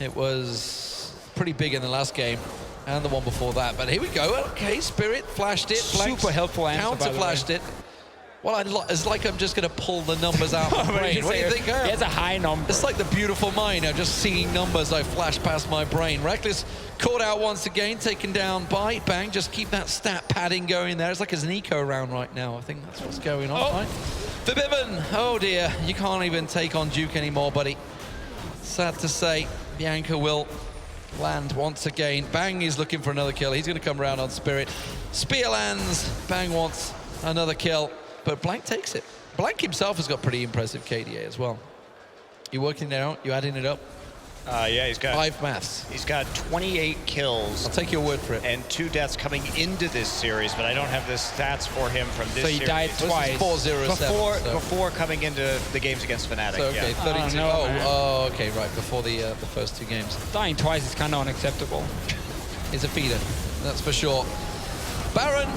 Speaker 6: It was pretty big in the last game and the one before that. But here we go. Okay, Spirit flashed it.
Speaker 7: Super helpful answer, by
Speaker 6: Counter
Speaker 7: the
Speaker 6: flashed it. Well, it's like I'm just going to pull the numbers out of my brain. What do you think?
Speaker 7: He has a high number.
Speaker 6: It's like the beautiful mind. I'm just singing numbers. I flash past my brain. Reckless caught out once again, taken down by Bang. Just keep that stat padding going there. It's like an eco round right now. I think that's what's going on, right? Forbidden. Oh, dear. You can't even take on Duke anymore, buddy. Sad to say, Bianca will land once again. Bang is looking for another kill. He's going to come around on Spirit. Spear lands. Bang wants another kill. But Blank takes it. Blank himself has got pretty impressive KDA as well. You working it out? You adding it up?
Speaker 8: Yeah, he's got
Speaker 6: 5 maths.
Speaker 8: He's got 28 kills.
Speaker 6: I'll take your word for it.
Speaker 8: And 2 deaths coming into this series, but I don't have the stats for him from this series.
Speaker 7: So he died twice.
Speaker 6: 4-0-7.
Speaker 8: Before coming into the games against Fnatic.
Speaker 6: So, okay,
Speaker 8: yeah.
Speaker 6: 32. Oh, okay, right, before the first 2 games.
Speaker 7: Dying twice is kind of unacceptable.
Speaker 6: Is a feeder, that's for sure. Baron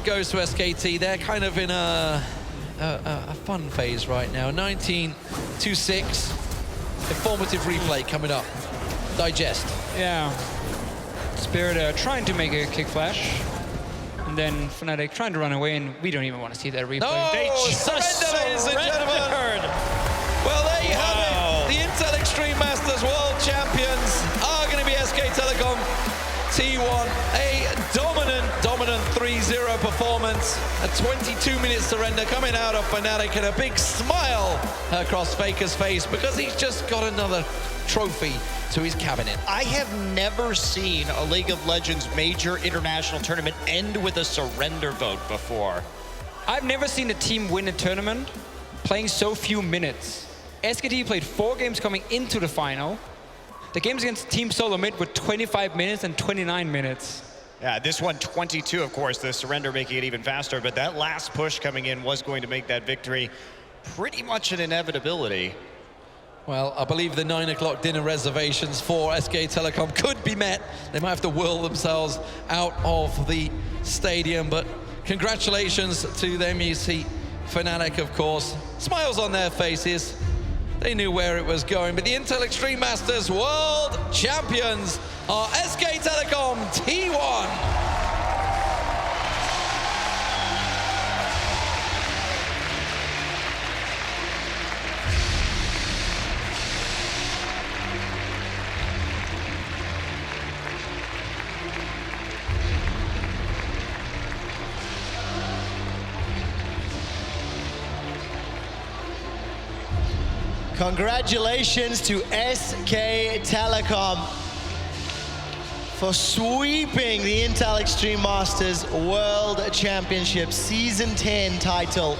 Speaker 6: goes to SKT. They're kind of in a fun phase right now. 19-6. Informative replay coming up. Digest.
Speaker 7: Yeah. Spirit trying to make a kick flash. And then Fnatic trying to run away, and we don't even want to see that replay.
Speaker 6: No,
Speaker 7: They
Speaker 6: surrender, ladies and gentlemen. Well, there you have it. The Intel Extreme Masters World Champions are going to be SK Telecom T1. A dominant 3-0 performance. A 22-minute surrender coming out of Fnatic, and a big smile across Faker's face because he's just got another trophy to his cabinet.
Speaker 8: I have never seen a League of Legends major international tournament end with a surrender vote before.
Speaker 7: I've never seen a team win a tournament playing so few minutes. SKT played 4 games coming into the final. The games against Team Solo Mid were 25 minutes and 29 minutes.
Speaker 8: Yeah, this one 22, of course, the surrender making it even faster, but that last push coming in was going to make that victory pretty much an inevitability.
Speaker 6: Well, I believe the 9 o'clock dinner reservations for SK Telecom could be met. They might have to whirl themselves out of the stadium, but congratulations to them. You see Fnatic, of course, smiles on their faces. They knew where it was going, but the Intel Extreme Masters World Champions are SK Telecom T1.
Speaker 2: Congratulations to SK Telecom for sweeping the Intel Extreme Masters World Championship Season 10 title.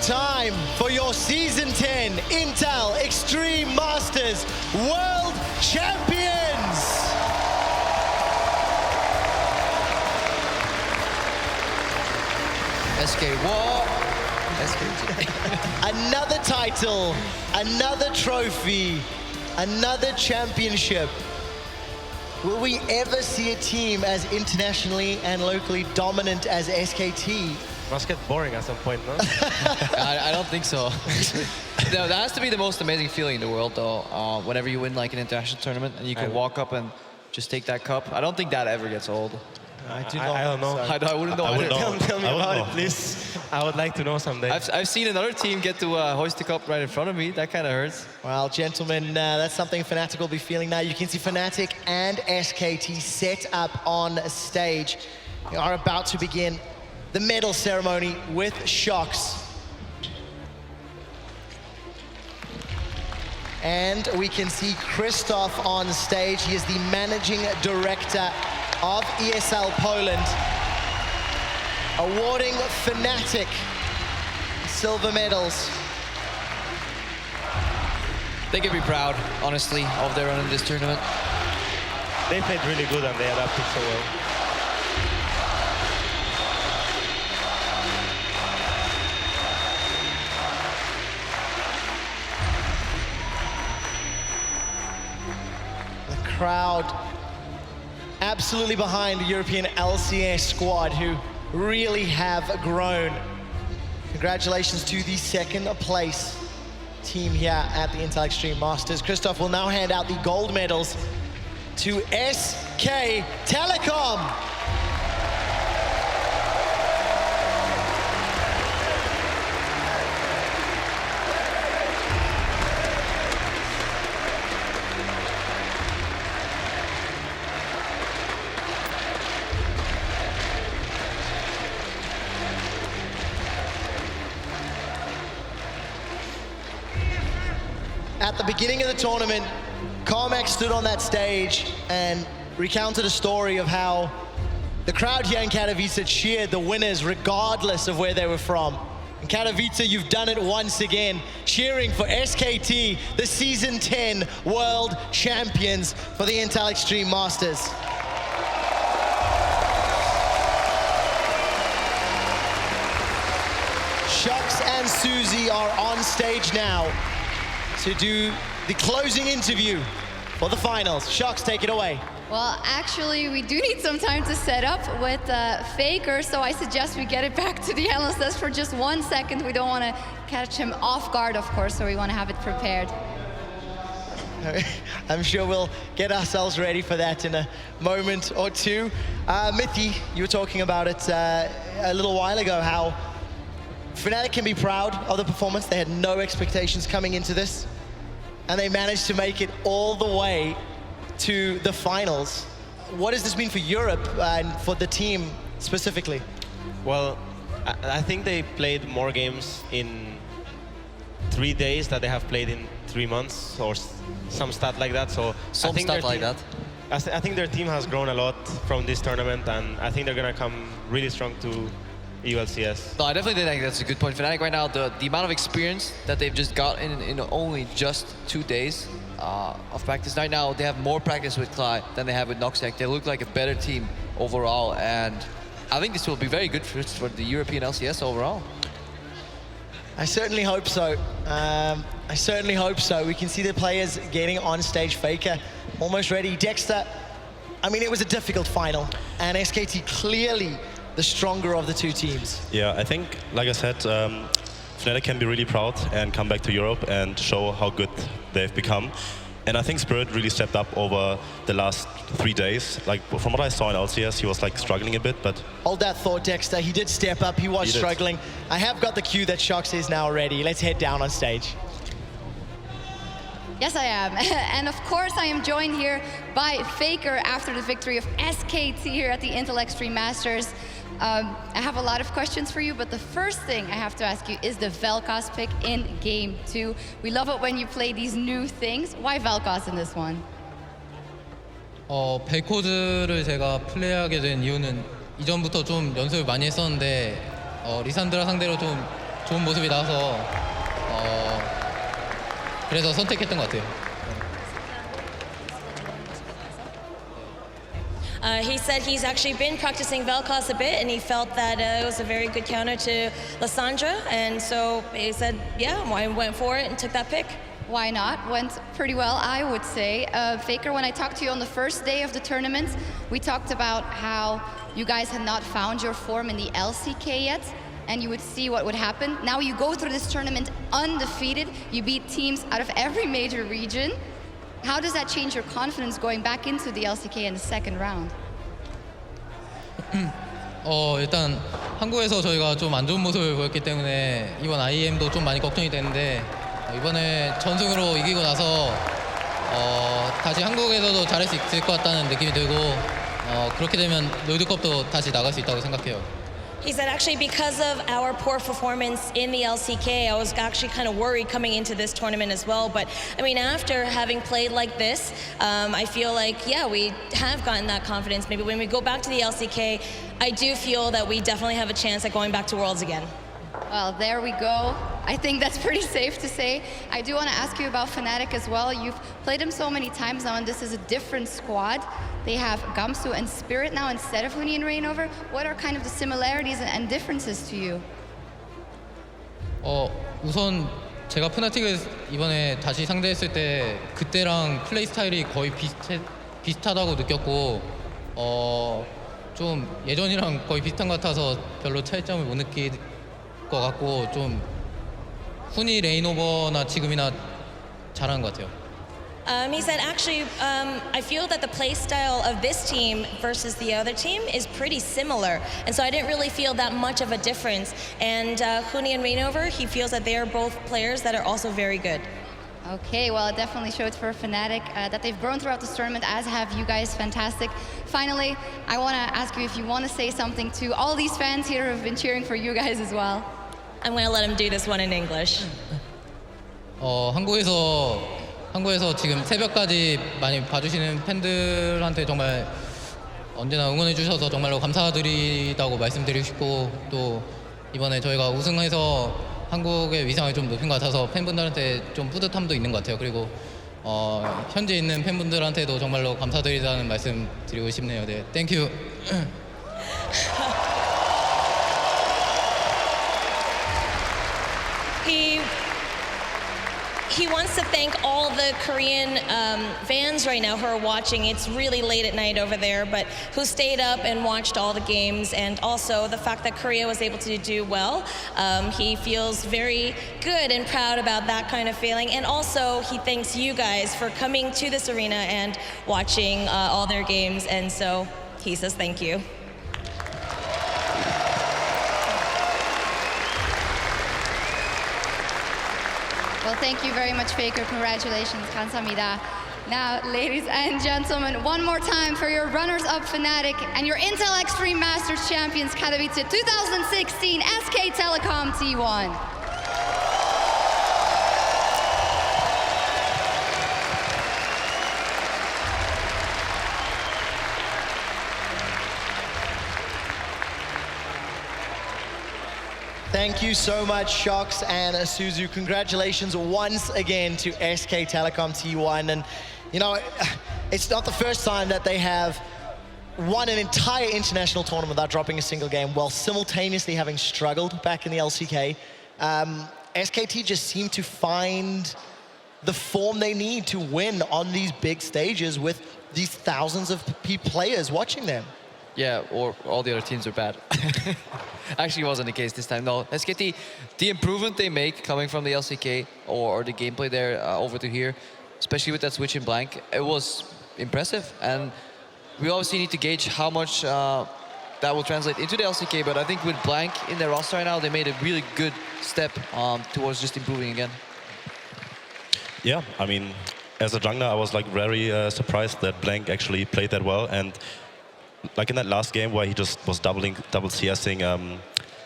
Speaker 2: time for your Season 10 Intel Extreme Masters World Champions.
Speaker 3: SK War. SKT.
Speaker 2: Another title, another trophy, another championship. Will we ever see a team as internationally and locally dominant as SKT?
Speaker 4: Must get boring at some point, no?
Speaker 3: I don't think so. No, that has to be the most amazing feeling in the world, though. Whenever you win like an international tournament and you can walk up and just take that cup. I don't think that ever gets old.
Speaker 2: I do
Speaker 4: I don't know.
Speaker 3: I wouldn't know.
Speaker 5: I wouldn't know.
Speaker 4: Tell me
Speaker 5: I wouldn't
Speaker 4: about
Speaker 5: know.
Speaker 4: it, please. I would like to know someday.
Speaker 3: I've seen another team get to hoist the cup right in front of me. That kind of hurts.
Speaker 2: Well, gentlemen, that's something Fnatic will be feeling now. You can see Fnatic and SKT set up on stage. We are about to begin the medal ceremony with Shox. And we can see Christoph on stage. He is the managing director of ESL Poland, awarding Fnatic silver medals.
Speaker 3: They can be proud, honestly, of their run in this tournament.
Speaker 4: They played really good and they adapted so well.
Speaker 2: The crowd absolutely behind the European LCS squad, who really have grown. Congratulations to the second place team here at the Intel Extreme Masters. Christoph will now hand out the gold medals to SK Telecom. At the beginning of the tournament, Carmack stood on that stage and recounted a story of how the crowd here in Katowice cheered the winners regardless of where they were from. In Katowice, you've done it once again, cheering for SKT, the Season 10 World Champions for the Intel Extreme Masters. Shox and Susie are on stage now to do the closing interview for the finals. Shox, take it away.
Speaker 9: Well, actually, we do need some time to set up with Faker, so I suggest we get it back to the analyst desk for just 1 second. We don't want to catch him off guard, of course, so we want to have it prepared.
Speaker 2: I'm sure we'll get ourselves ready for that in a moment or two. Mithi, you were talking about it a little while ago, how Fnatic can be proud of the performance. They had no expectations coming into this, and they managed to make it all the way to the finals. What does this mean for Europe and for the team specifically?
Speaker 4: Well, I think they played more games in 3 days that they have played in 3 months, or some stat like that. So
Speaker 3: Some
Speaker 4: I think
Speaker 3: stat like that.
Speaker 4: I think their team has grown a lot from this tournament, and I think they're gonna come really strong to EULCS.
Speaker 3: No, I definitely think that's a good point. Fnatic right now, the amount of experience that they've just got in only just 2 days of practice. Right now, they have more practice with Clyde than they have with Noxtec. They look like a better team overall, and I think this will be very good for the European LCS overall.
Speaker 2: I certainly hope so. I certainly hope so. We can see the players getting on stage. Faker almost ready. Dexter, I mean, it was a difficult final, and SKT clearly the stronger of the two teams.
Speaker 5: Yeah, I think, like I said, Fnatic can be really proud and come back to Europe and show how good they've become. And I think Spirit really stepped up over the last 3 days. Like, from what I saw in LCS, he was like struggling a bit, but...
Speaker 2: Hold that thought, Dexter. He did step up. He was struggling. I have got the cue that Shox is now ready. Let's head down on stage.
Speaker 9: Yes, I am. And of course, I am joined here by Faker after the victory of SKT here at the Intel Extreme Masters. I have a lot of questions for you, but the first thing I have to ask you is the Vel'Koz pick in Game 2. We love it when you play these new things. Why Vel'Koz in this one?
Speaker 10: 벨코즈를 제가 플레이하게 된 이유는 이전부터 좀 연습을 많이 했었는데 리산드라 상대로 좀 좋은 모습이 나와서 그래서 선택했던 것 같아요.
Speaker 11: He said he's actually been practicing Vel'Koz a bit, and he felt that it was a very good counter to Lysandra, and so he said, yeah, I went for it and took that pick.
Speaker 9: Why not? Went pretty well, I would say. Faker, when I talked to you on the first day of the tournament, we talked about how you guys had not found your form in the LCK yet, and you would see what would happen. Now you go through this tournament undefeated. You beat teams out of every major region. How does that change your confidence going back into the LCK in the second round?
Speaker 10: 일단 한국에서 저희가 좀 안 좋은 모습을 보였기 때문에 이번 IEM도 좀 많이 걱정이 되는데 이번에 전승으로 이기고 나서 다시 한국에서도 잘할 수 있을 것 같다는 느낌이 들고 그렇게 되면 롤드컵도 다시 나갈 수 있다고 생각해요.
Speaker 11: He said actually because of our poor performance in the LCK, I was actually kind of worried coming into this tournament as well. But I mean, after having played like this, I feel like, yeah, we have gotten that confidence. Maybe when we go back to the LCK, I do feel that we definitely have a chance at going back to Worlds again.
Speaker 9: Well, there we go. I think that's pretty safe to say. I do want to ask you about Fnatic as well. You've played them so many times now, and this is a different squad. They have Gamsu and Spirit now instead of Huni and Reignover. What are kind of the similarities and differences to you?
Speaker 10: 우선 제가 프나틱을 이번에 다시 상대했을 때 그때랑 플레이 스타일이 거의 비슷하다고 느꼈고 좀 예전이랑 거의 비슷한 것 같아서 별로 차이점을 못 느낄 것 같고 좀 훈이 레인오버나 지금이나 잘하는 것 같아요.
Speaker 11: He said, actually, I feel that the play style of this team versus the other team is pretty similar. And so I didn't really feel that much of a difference. And Huni and Reignover, he feels that they are both players that are also very good.
Speaker 9: Okay, well, it definitely showed for Fnatic that they've grown throughout this tournament, as have you guys. Fantastic. Finally, I want to ask you if you want to say something to all these fans here who have been cheering for you guys as well.
Speaker 11: I'm going to let him do this one in English.
Speaker 10: 한국에서 지금 새벽까지 많이 봐주시는 팬들한테 정말 언제나 응원해 주셔서 정말로 감사드리다고 말씀드리고 싶고 또 이번에 저희가 우승해서 한국의 위상을 좀 높인 것 같아서 팬분들한테 좀 뿌듯함도 있는 것 같아요. 그리고 현재 있는 팬분들한테도 정말로 감사드리다는 말씀 드리고 싶네요. 네, 땡큐.
Speaker 11: He wants to thank all the Korean fans right now who are watching. It's really late at night over there, but who stayed up and watched all the games, and also the fact that Korea was able to do well. He feels very good and proud about that kind of feeling. And also he thanks you guys for coming to this arena and watching all their games. And so he says thank you.
Speaker 9: Well, thank you very much, Faker. Congratulations. 감사합니다. Now, ladies and gentlemen, one more time for your runners-up Fnatic and your Intel Extreme Masters champions, Katowice 2016 SK Telecom T1.
Speaker 2: Thank you so much, Shox and Suzu. Congratulations once again to SK Telecom T1. And, you know, it's not the first time that they have won an entire international tournament without dropping a single game while simultaneously having struggled back in the LCK. SKT just seem to find the form they need to win on these big stages with these thousands of players watching them.
Speaker 3: Yeah, or all the other teams are bad. Actually, it wasn't the case this time. No, SKT, the improvement they make coming from the LCK or the gameplay there over to here, especially with that switch in blank, it was impressive. And we obviously need to gauge how much that will translate into the LCK. But I think with blank in their roster right now, they made a really good step towards just improving again.
Speaker 5: Yeah, I mean, as a jungler, I was like very surprised that blank actually played that well. And like in that last game where he just was double CSing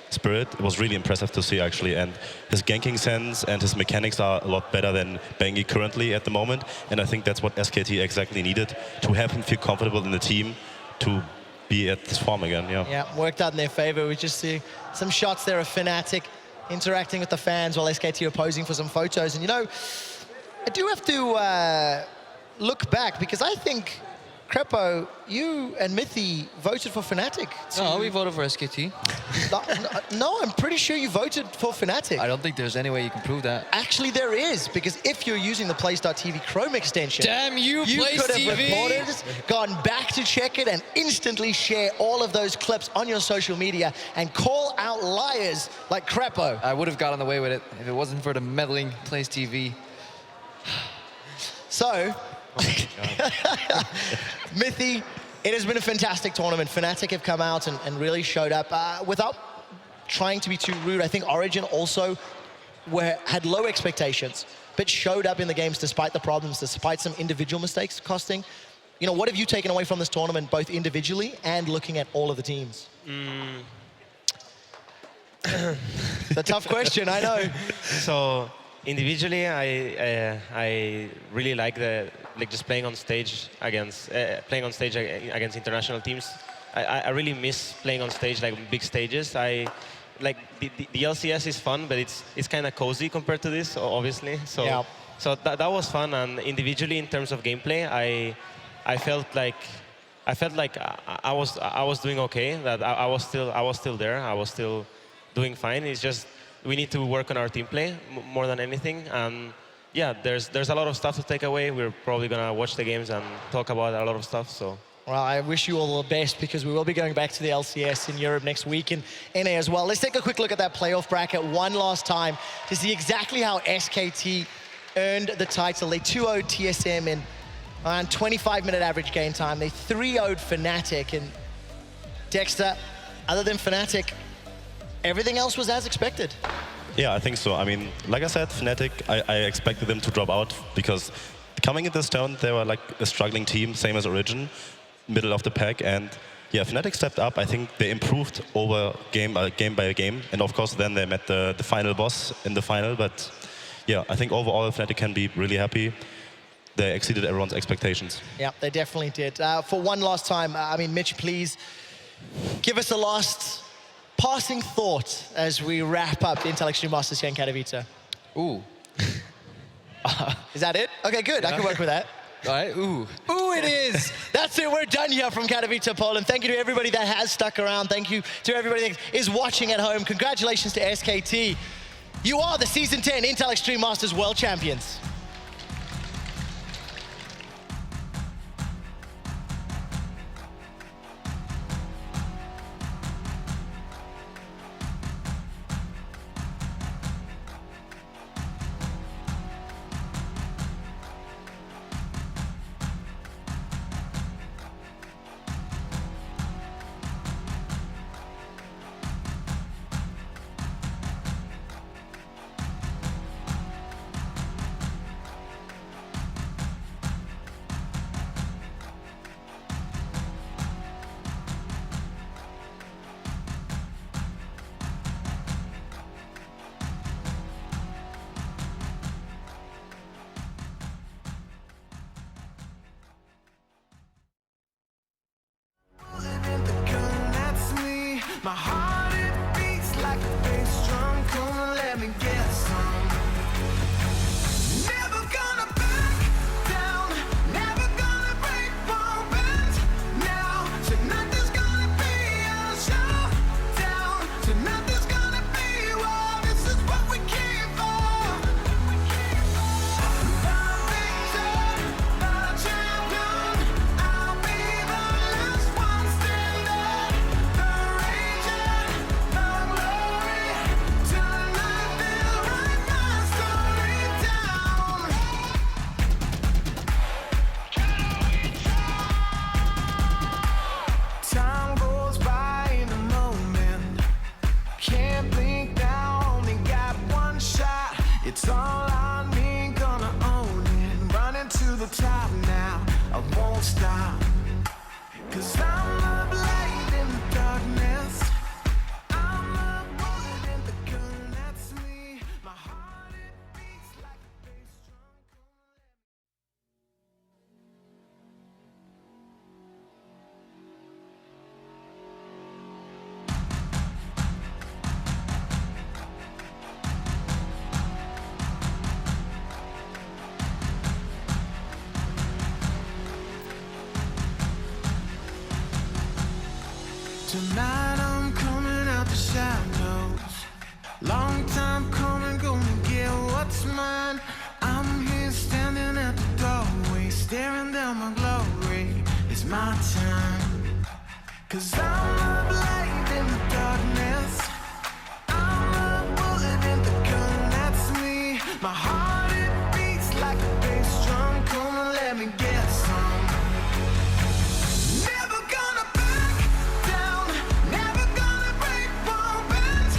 Speaker 5: Spirit, it was really impressive to see actually. And his ganking sense and his mechanics are a lot better than Bengi currently at the moment. And I think that's what SKT exactly needed, to have him feel comfortable in the team, to be at this form again. Yeah,
Speaker 2: worked out in their favor. We just see some shots there of Fnatic interacting with the fans while SKT are posing for some photos. And you know, I do have to look back because I think, Crepo, you and Mithy voted for Fnatic.
Speaker 3: No, we voted for SKT.
Speaker 2: No, I'm pretty sure you voted for Fnatic.
Speaker 3: I don't think there's any way you can prove that.
Speaker 2: Actually, there is, because if you're using the Place.tv Chrome extension,
Speaker 6: Damn you, Place
Speaker 2: could have
Speaker 6: TV.
Speaker 2: recorded, gone back to check it, and instantly share all of those clips on your social media and call out liars like Crepo.
Speaker 3: I would have gotten away with it if it wasn't for the meddling Place TV.
Speaker 2: So, Mithy, it has been a fantastic tournament. Fnatic have come out and really showed up. Without trying to be too rude, I think Origin also had low expectations, but showed up in the games despite the problems, despite some individual mistakes costing. You know, what have you taken away from this tournament, both individually and looking at all of the teams? It's a tough question, I know.
Speaker 4: So individually, I really like just playing on stage against international teams. I really miss playing on stage, like big stages. The LCS is fun, but it's kind of cozy compared to this, obviously. So
Speaker 2: yeah.
Speaker 4: So that was fun. And individually, in terms of gameplay, I felt like I was doing okay. That I was still there. I was still doing fine. It's just we need to work on our team play more than anything. And yeah, there's a lot of stuff to take away. We're probably gonna watch the games and talk about a lot of stuff. So.
Speaker 2: Well, I wish you all the best because we will be going back to the LCS in Europe next week and NA as well. Let's take a quick look at that playoff bracket one last time to see exactly how SKT earned the title. They 2-0'd TSM in around 25-minute average game time. They 3-0'd Fnatic. And Dexter, other than Fnatic, everything else was as expected.
Speaker 5: Yeah, I think so. I mean, like I said, Fnatic, I expected them to drop out because coming in this tournament, they were like a struggling team, same as Origin, middle of the pack. And yeah, Fnatic stepped up. I think they improved over game by game. And of course, then they met the final boss in the final. But yeah, I think overall, Fnatic can be really happy. They exceeded everyone's expectations.
Speaker 2: Yeah, they definitely did. For one last time, I mean, Mitch, please give us a last passing thought as we wrap up the Intel Extreme Masters here in Katowice.
Speaker 3: Ooh.
Speaker 2: Is that it? Okay, good. I can work with that.
Speaker 3: All right, ooh.
Speaker 2: Ooh, it is. That's it. We're done here from Katowice, Poland. Thank you to everybody that has stuck around. Thank you to everybody that is watching at home. Congratulations to SKT. You are the Season 10 Intel Extreme Masters World Champions.
Speaker 12: My heart, it beats like a bass drum. Come on, let me get some. Never gonna back down. Never gonna break one bend. Now, tonight there's gonna be a showdown. Tonight there's gonna be war. This is what we came for. The victor, the champion. I'll be the last one standing. Time goes by in a moment. Can't blink now, only got one shot. It's all on me, gonna own it. Running to the top now, I won't stop. 'Cause I'm the light in the darkness. I'm the bullet in the gun, that's me. My heart, it beats like a bass drum. Tonight I'm coming out the shadows. Long time coming, gonna get what's mine. I'm here standing at the doorway, staring down my glory. It's my time. 'Cause I'm a light in the darkness. I'm a bullet in the gun, that's me. My heart, it beats like a bass drum. Come and let me get some. Never gonna back down, never gonna break one bend.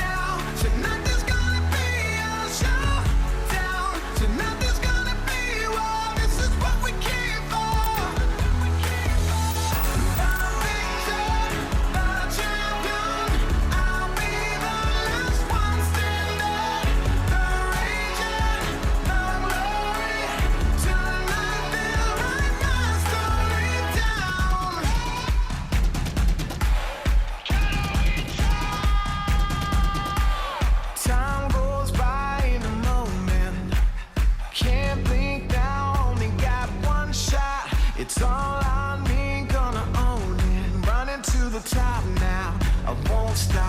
Speaker 12: Now, tonight there's gonna be a showdown. Tonight there's gonna be war. This is what we came for. The victor, the champion. I'll be the last one standing. The raging, the glory. Tonight they'll write my story down. Time goes by in a moment. Can't blink now, only got one shot. It's all on me, gonna own it. Running to the top now, I won't stop.